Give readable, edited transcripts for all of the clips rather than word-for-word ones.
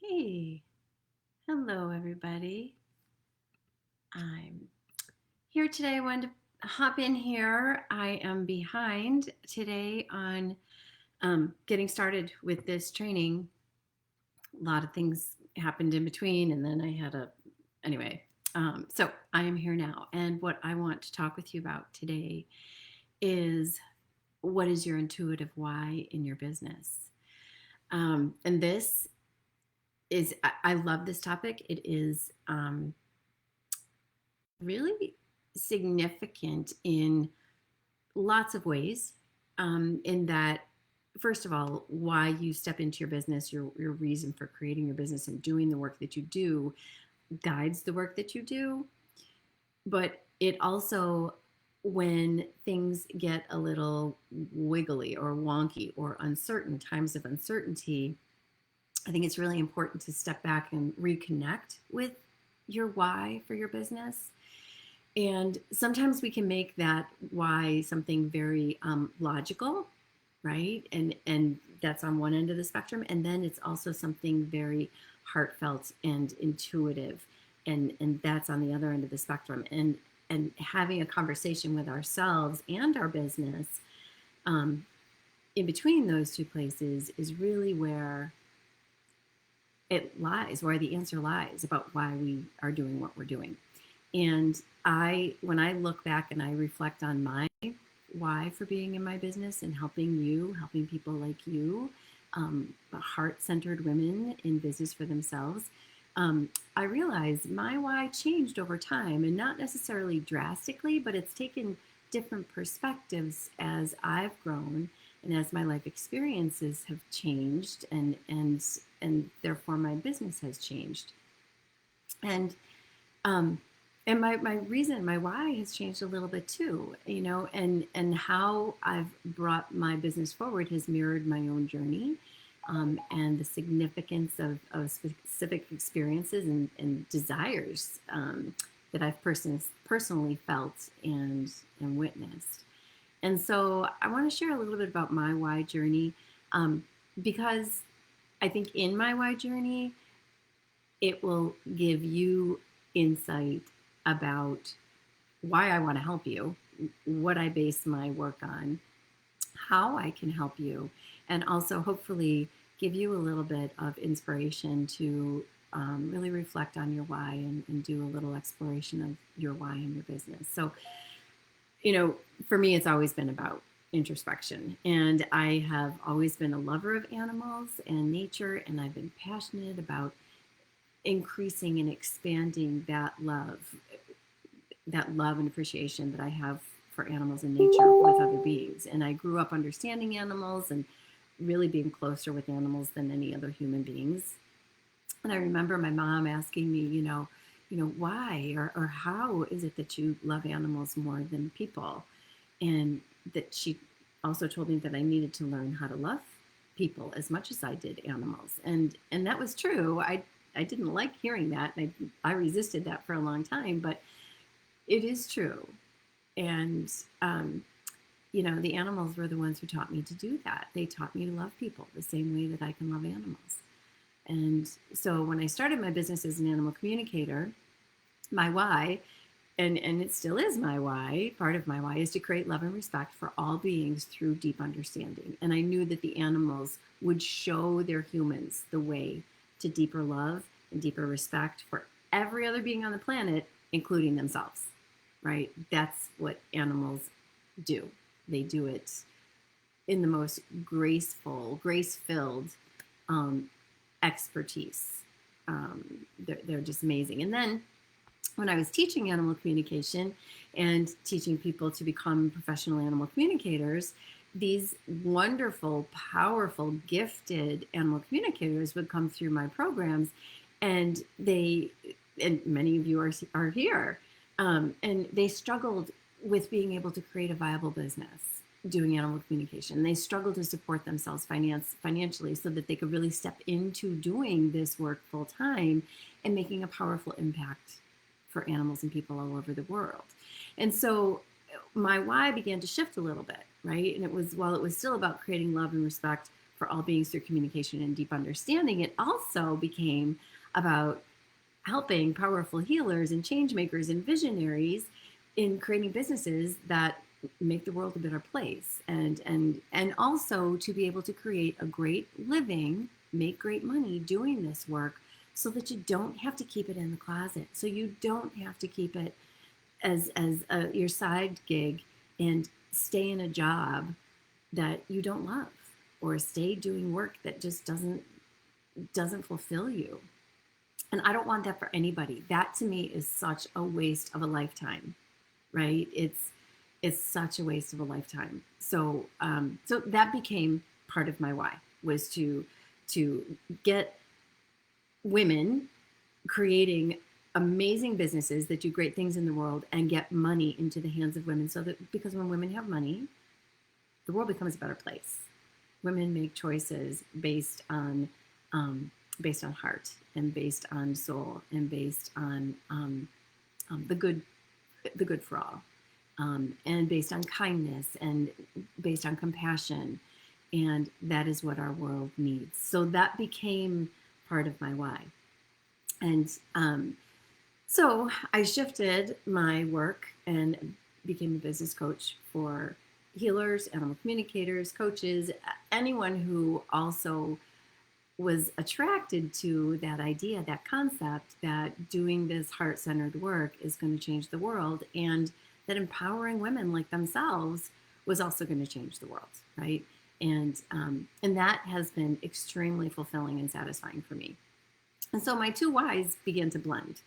Hey, hello everybody. I'm here today. I wanted to hop in here. I am behind today on getting started with this training. A lot of things happened in between, and then I had anyway. So I am here now. And what I want to talk with you about today is what is your intuitive why in your business? And this is, I love this topic. It is really significant in lots of ways. In that, first of all, why you step into your business, your reason for creating your business and doing the work that you do guides the work that you do. But it also, when things get a little wiggly or wonky or uncertain, times of uncertainty, I think it's really important to step back and reconnect with your why for your business. And sometimes we can make that why something very logical, right? And that's on one end of the spectrum. And then it's also something very heartfelt and intuitive, and that's on the other end of the spectrum. And having a conversation with ourselves and our business um, in between those two places is really where it lies, where the answer lies about why we are doing what we're doing. And when I look back and I reflect on my why for being in my business and helping people like you, heart-centered women in business for themselves, I realize my why changed over time, and not necessarily drastically, but it's taken different perspectives as I've grown and as my life experiences have changed, and therefore my business has changed. And um, and my reason, my why has changed a little bit too, and how I've brought my business forward has mirrored my own journey, and the significance of specific experiences and desires that I've personally felt and witnessed. And so I want to share a little bit about my why journey, um, because I think in my why journey, it will give you insight about why I want to help you, what I base my work on, how I can help you, and also hopefully give you a little bit of inspiration to really reflect on your why, and do a little exploration of your why in your business. So, for me, it's always been about introspection. And I have always been a lover of animals and nature, and I've been passionate about increasing and expanding that love and appreciation that I have for animals and nature with other beings. And I grew up understanding animals and really being closer with animals than any other human beings. And I remember my mom asking me, why or how is it that you love animals more than people? And that she also told me that I needed to learn how to love people as much as I did animals. And that was true. I didn't like hearing that. And I resisted that for a long time, but it is true. And, the animals were the ones who taught me to do that. They taught me to love people the same way that I can love animals. And so when I started my business as an animal communicator, my why, and it still is my why, part of my why is to create love and respect for all beings through deep understanding. And I knew that the animals would show their humans the way to deeper love and deeper respect for every other being on the planet, including themselves, right? That's what animals do. They do it in the most graceful, grace-filled expertise. They're just amazing. And then when I was teaching animal communication and teaching people to become professional animal communicators, these wonderful, powerful, gifted animal communicators would come through my programs, and many of you are here, and they struggled with being able to create a viable business doing animal communication. They struggled to support themselves financially so that they could really step into doing this work full time and making a powerful impact for animals and people all over the world. And so my why began to shift a little bit, right? And while it was still about creating love and respect for all beings through communication and deep understanding, it also became about helping powerful healers and change makers and visionaries in creating businesses that make the world a better place, and also to be able to create a great living, make great money doing this work, so that you don't have to keep it in the closet, so you don't have to keep it as your side gig and stay in a job that you don't love, or stay doing work that just doesn't fulfill you. And I don't want that for anybody. That to me is such a waste of a lifetime, right? It's such a waste of a lifetime. So that became part of my why, was to get women creating amazing businesses that do great things in the world and get money into the hands of women, so that, because when women have money, the world becomes a better place. Women make choices based on heart, and based on soul, and based on the good for all, and based on kindness, and based on compassion, and that is what our world needs. So that became part of my why, and so I shifted my work and became a business coach for healers, animal communicators, coaches, anyone who also was attracted to that idea, that concept, that doing this heart-centered work is going to change the world, and that empowering women like themselves was also going to change the world, right? And that has been extremely fulfilling and satisfying for me. And so my two whys began to blend.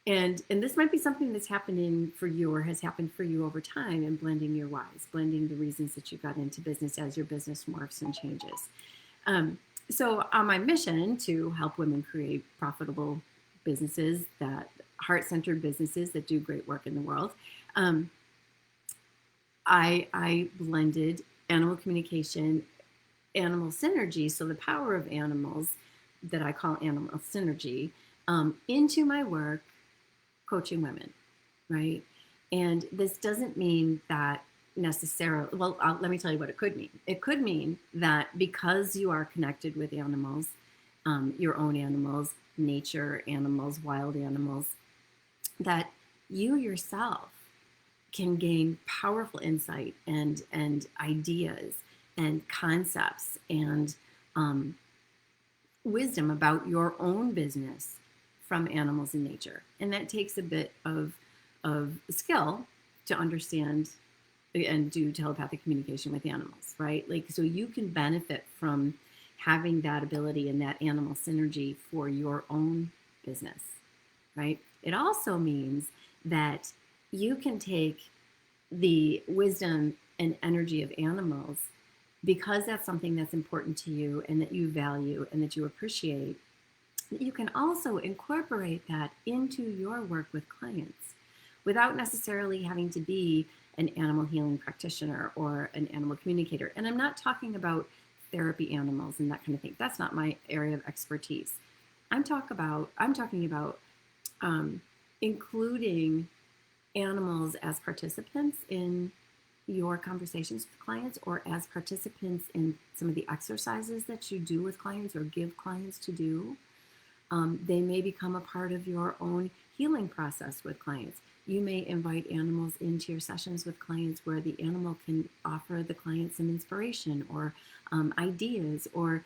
And this might be something that's happening for you, or has happened for you over time, in blending your whys, blending the reasons that you got into business as your business morphs and changes. So on my mission to help women create profitable businesses, that heart-centered businesses that do great work in the world, I blended animal communication, animal synergy, so the power of animals, that I call animal synergy, into my work coaching women, right? And this doesn't mean that necessarily, well, let me tell you what it could mean. It could mean that because you are connected with animals, your own animals, nature animals, wild animals, that you yourself can gain powerful insight and ideas and concepts and wisdom about your own business from animals and nature. And that takes a bit of skill to understand and do telepathic communication with animals, right? Like, so you can benefit from having that ability and that animal synergy for your own business, right? It also means that you can take the wisdom and energy of animals, because that's something that's important to you and that you value and that you appreciate. You can also incorporate that into your work with clients without necessarily having to be an animal healing practitioner or an animal communicator. And I'm not talking about therapy animals and that kind of thing. That's not my area of expertise. I'm talking about including animals as participants in your conversations with clients, or as participants in some of the exercises that you do with clients or give clients to do. They may become a part of your own healing process with clients. You may invite animals into your sessions with clients, where the animal can offer the client some inspiration, or ideas, or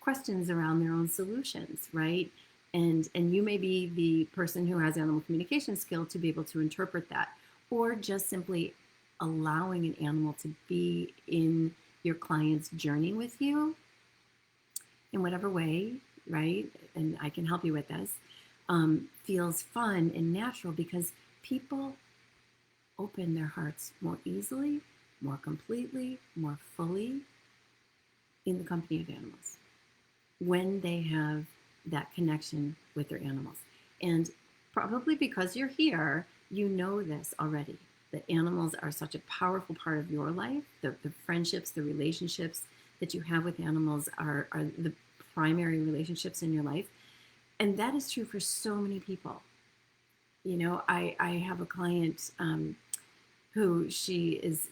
questions around their own solutions, right? And you may be the person who has animal communication skill to be able to interpret that, or just simply allowing an animal to be in your client's journey with you in whatever way, right? And I can help you with this. Feels fun and natural, because people open their hearts more easily, more completely, more fully in the company of animals when they have that connection with their animals. And probably because you're here, you know this already, that animals are such a powerful part of your life. The friendships, the relationships that you have with animals are the primary relationships in your life. And that is true for so many people. You know, I have a client who she is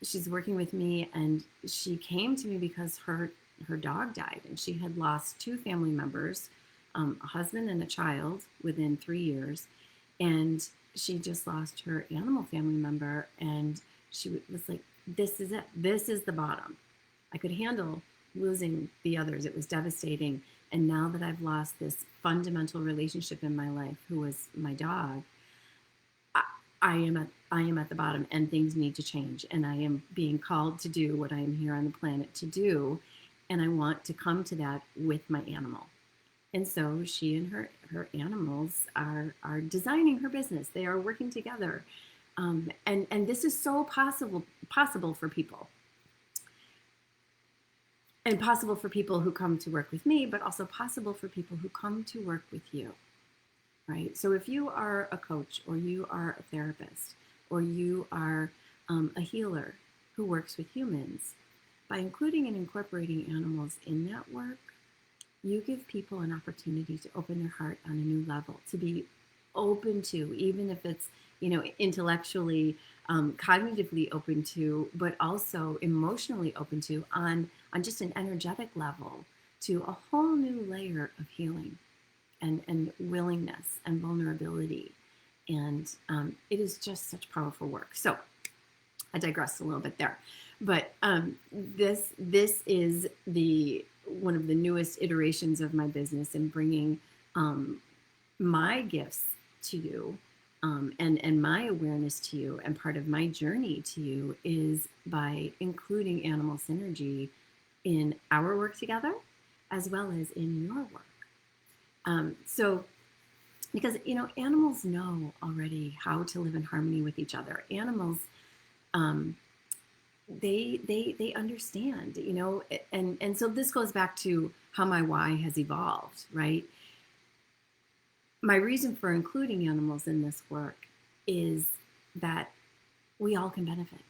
she's working with me, and she came to me because her dog died, and she had lost two family members, a husband and a child, within 3 years, and she just lost her animal family member, and she was like, "This is it. This is the bottom. I could handle losing the others. It was devastating, and now that I've lost this fundamental relationship in my life, who was my dog, I, I am at the bottom, and things need to change, and I am being called to do what I am here on the planet to do, and I want to come to that with my animal." And so she and her animals are designing her business. They are working together, and this is so possible for people, and possible for people who come to work with me, but also possible for people who come to work with you. Right? So if you are a coach, or you are a therapist, or you are a healer who works with humans, by including and incorporating animals in that work, you give people an opportunity to open their heart on a new level, to be open to, even if it's, intellectually, cognitively open to, but also emotionally open to, on just an energetic level, to a whole new layer of healing and willingness and vulnerability. And it is just such powerful work. So I digressed a little bit there, but this is the one of the newest iterations of my business, and bringing my gifts to you, and my awareness to you, and part of my journey to you is by including animal synergy in our work together, as well as in your work. So, because animals know already how to live in harmony with each other. Animals, they understand, and so this goes back to how my why has evolved, right? My reason for including animals in this work is that we all can benefit.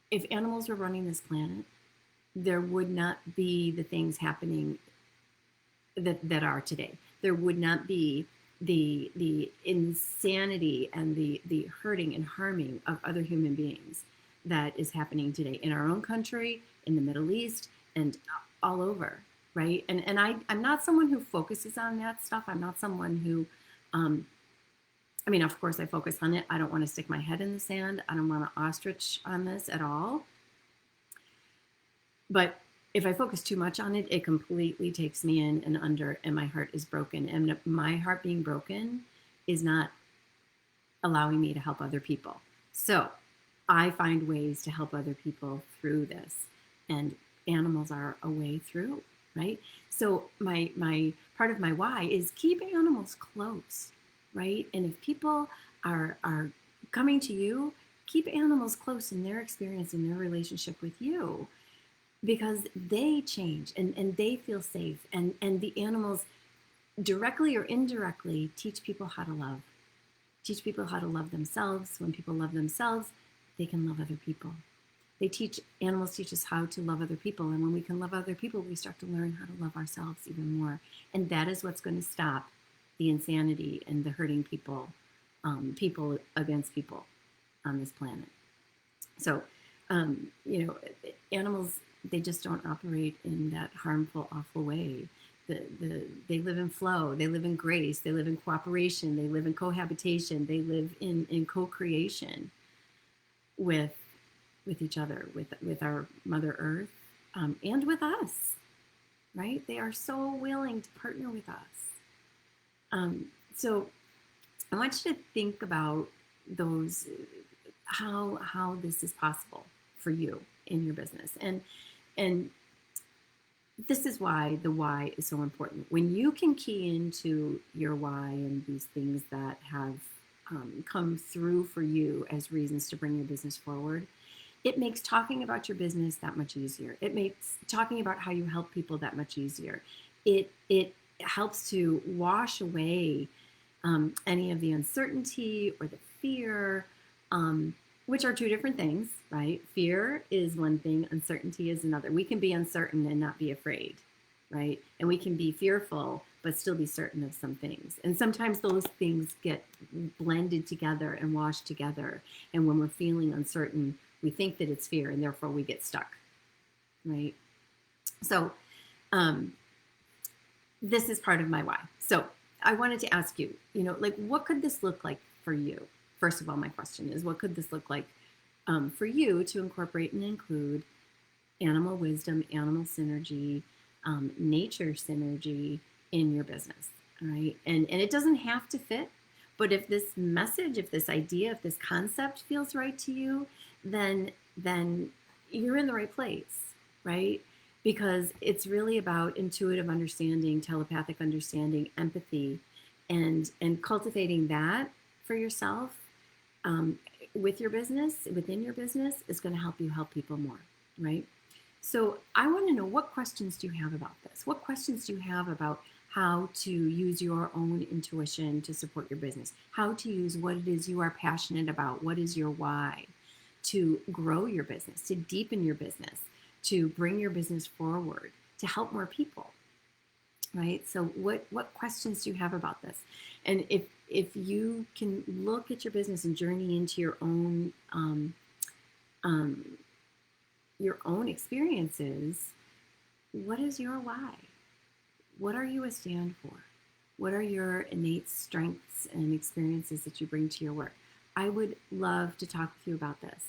If animals were running this planet, there would not be the things happening that are today. There would not be the insanity and the hurting and harming of other human beings that is happening today in our own country, in the Middle East, and all over, right? And I'm not someone who focuses on that stuff. I'm not someone who, of course I focus on it. I don't want to stick my head in the sand. I don't want to ostrich on this at all. But if I focus too much on it, it completely takes me in and under, and my heart is broken. And my heart being broken is not allowing me to help other people. So I find ways to help other people through this, and animals are a way through, right? So my part of my why is keep animals close, right? And if people are coming to you, keep animals close in their experience, in their relationship with you, because they change and they feel safe, and the animals directly or indirectly teach people how to love themselves. When people love themselves, they can love other people. Animals teach us how to love other people, and when we can love other people, we start to learn how to love ourselves even more, and that is what's going to stop the insanity and the hurting people, people against people on this planet. So animals, they just don't operate in that harmful, awful way. They live in flow, they live in grace, they live in cooperation, they live in cohabitation, they live in co-creation with each other, with our Mother Earth, and with us, right? They are so willing to partner with us. So I want you to think about those, how this is possible for you in your business. And this is why the why is so important. When you can key into your why and these things that have come through for you as reasons to bring your business forward, it makes talking about your business that much easier. It makes talking about how you help people that much easier. It helps to wash away any of the uncertainty or the fear, which are two different things, right? Fear is one thing, uncertainty is another. We can be uncertain and not be afraid, right? And we can be fearful but still be certain of some things. And sometimes those things get blended together and washed together. And when we're feeling uncertain, we think that it's fear, and therefore we get stuck, right? So um, this is part of my why. So I wanted to ask you, like, what could this look like for you? First of all, my question is, what could this look like for you to incorporate and include animal wisdom, animal synergy, nature synergy in your business? All right. And it doesn't have to fit, but if this message, if this idea, if this concept feels right to you, then you're in the right place, right? Because it's really about intuitive understanding, telepathic understanding, empathy, and cultivating that for yourself, um, with your business, within your business, is going to help you help people more, right? So I want to know, what questions do you have about this? What questions do you have about how to use your own intuition to support your business? How to use what it is you are passionate about? What is your why? To grow your business, to deepen your business, to bring your business forward, to help more people, right? So what questions do you have about this? And if you can look at your business and journey into um, your own experiences, what is your why? What are you a stand for? What are your innate strengths and experiences that you bring to your work? I would love to talk with you about this.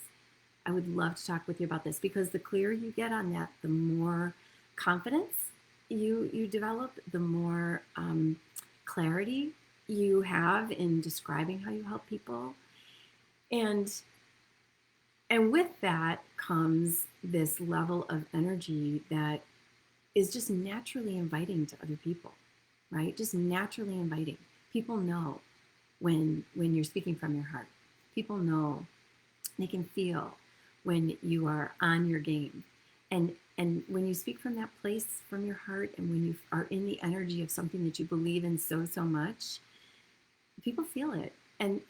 I would love to talk with you about this, because the clearer you get on that, the more confidence you develop, the more clarity you have in describing how you help people. And with that comes this level of energy that is just naturally inviting to other people, right? Just naturally inviting. People know when you're speaking from your heart. People know, they can feel when you are on your game. And when you speak from that place, from your heart, and when you are in the energy of something that you believe in so much, people feel it. And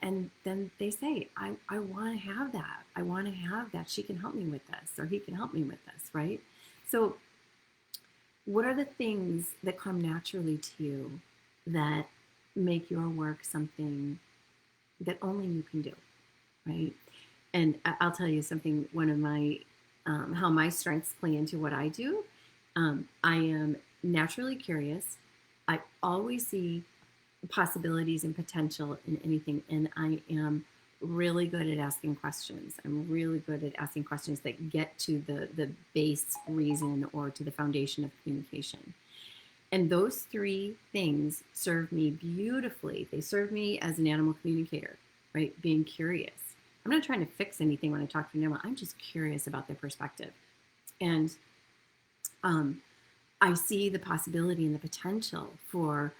then they say, I want to have that. I want to have that. She can help me with this, or he can help me with this, right? So what are the things that come naturally to you that make your work something that only you can do, right? And I'll tell you something, one of my, how my strengths play into what I do. I am naturally curious. I always see possibilities and potential in anything. And I am really good at asking questions. I'm really good at asking questions that get to the base reason, or to the foundation of communication. And those three things serve me beautifully. They serve me as an animal communicator, right? Being curious. I'm not trying to fix anything when I talk to an animal. I'm just curious about their perspective. And I see the possibility and the potential for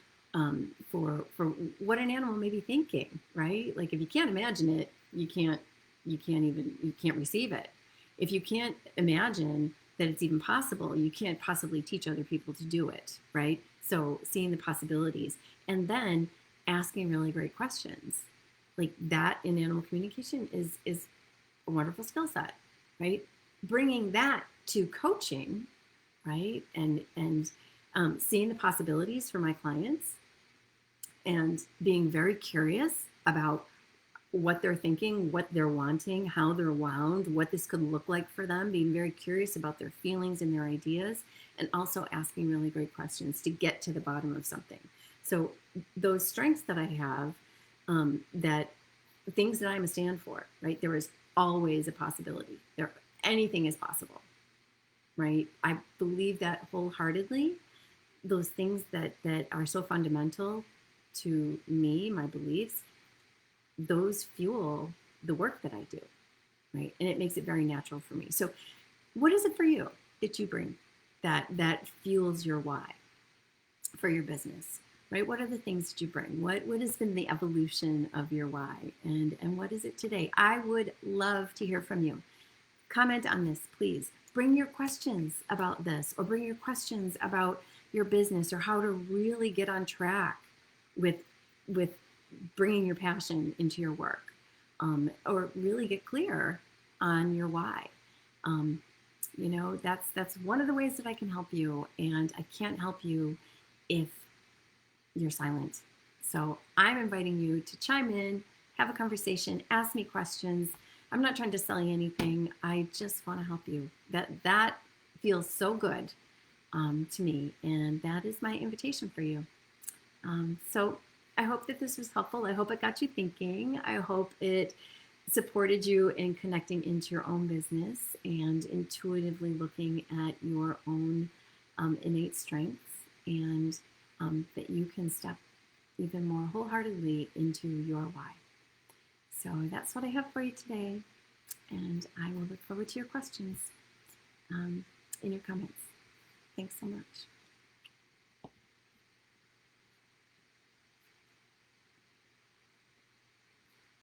what an animal may be thinking, right? Like, if you can't imagine it, you can't receive it. If you can't imagine that it's even possible, you can't possibly teach other people to do it, right? So seeing the possibilities, and then asking really great questions, like that in animal communication is a wonderful skill set, right? Bringing that to coaching, right? And seeing the possibilities for my clients, and being very curious about what they're thinking, what they're wanting, how they're wound, what this could look like for them, being very curious about their feelings and their ideas, and also asking really great questions to get to the bottom of something. So those strengths that I have, that things that I'm a stand for, right? There is always a possibility. Anything is possible, right? I believe that wholeheartedly. Those things that are so fundamental to me, my beliefs, those fuel the work that I do, right? And it makes it very natural for me. So what is it for you that you bring that fuels your why for your business, right? What are the things that you bring? What has been the evolution of your why, and what is it today? I would love to hear from you. Comment on this, please. Bring your questions about this, or bring your questions about your business, or how to really get on track with bringing your passion into your work, or really get clear on your why. That's one of the ways that I can help you, and I can't help you if you're silent. So I'm inviting you to chime in, have a conversation, ask me questions. I'm not trying to sell you anything. I just want to help you. That feels so good to me, and that is my invitation for you. So I hope that this was helpful. I hope it got you thinking. I hope it supported you in connecting into your own business and intuitively looking at your own innate strengths, and that you can step even more wholeheartedly into your why. So that's what I have for you today, and I will look forward to your questions in your comments. Thanks so much.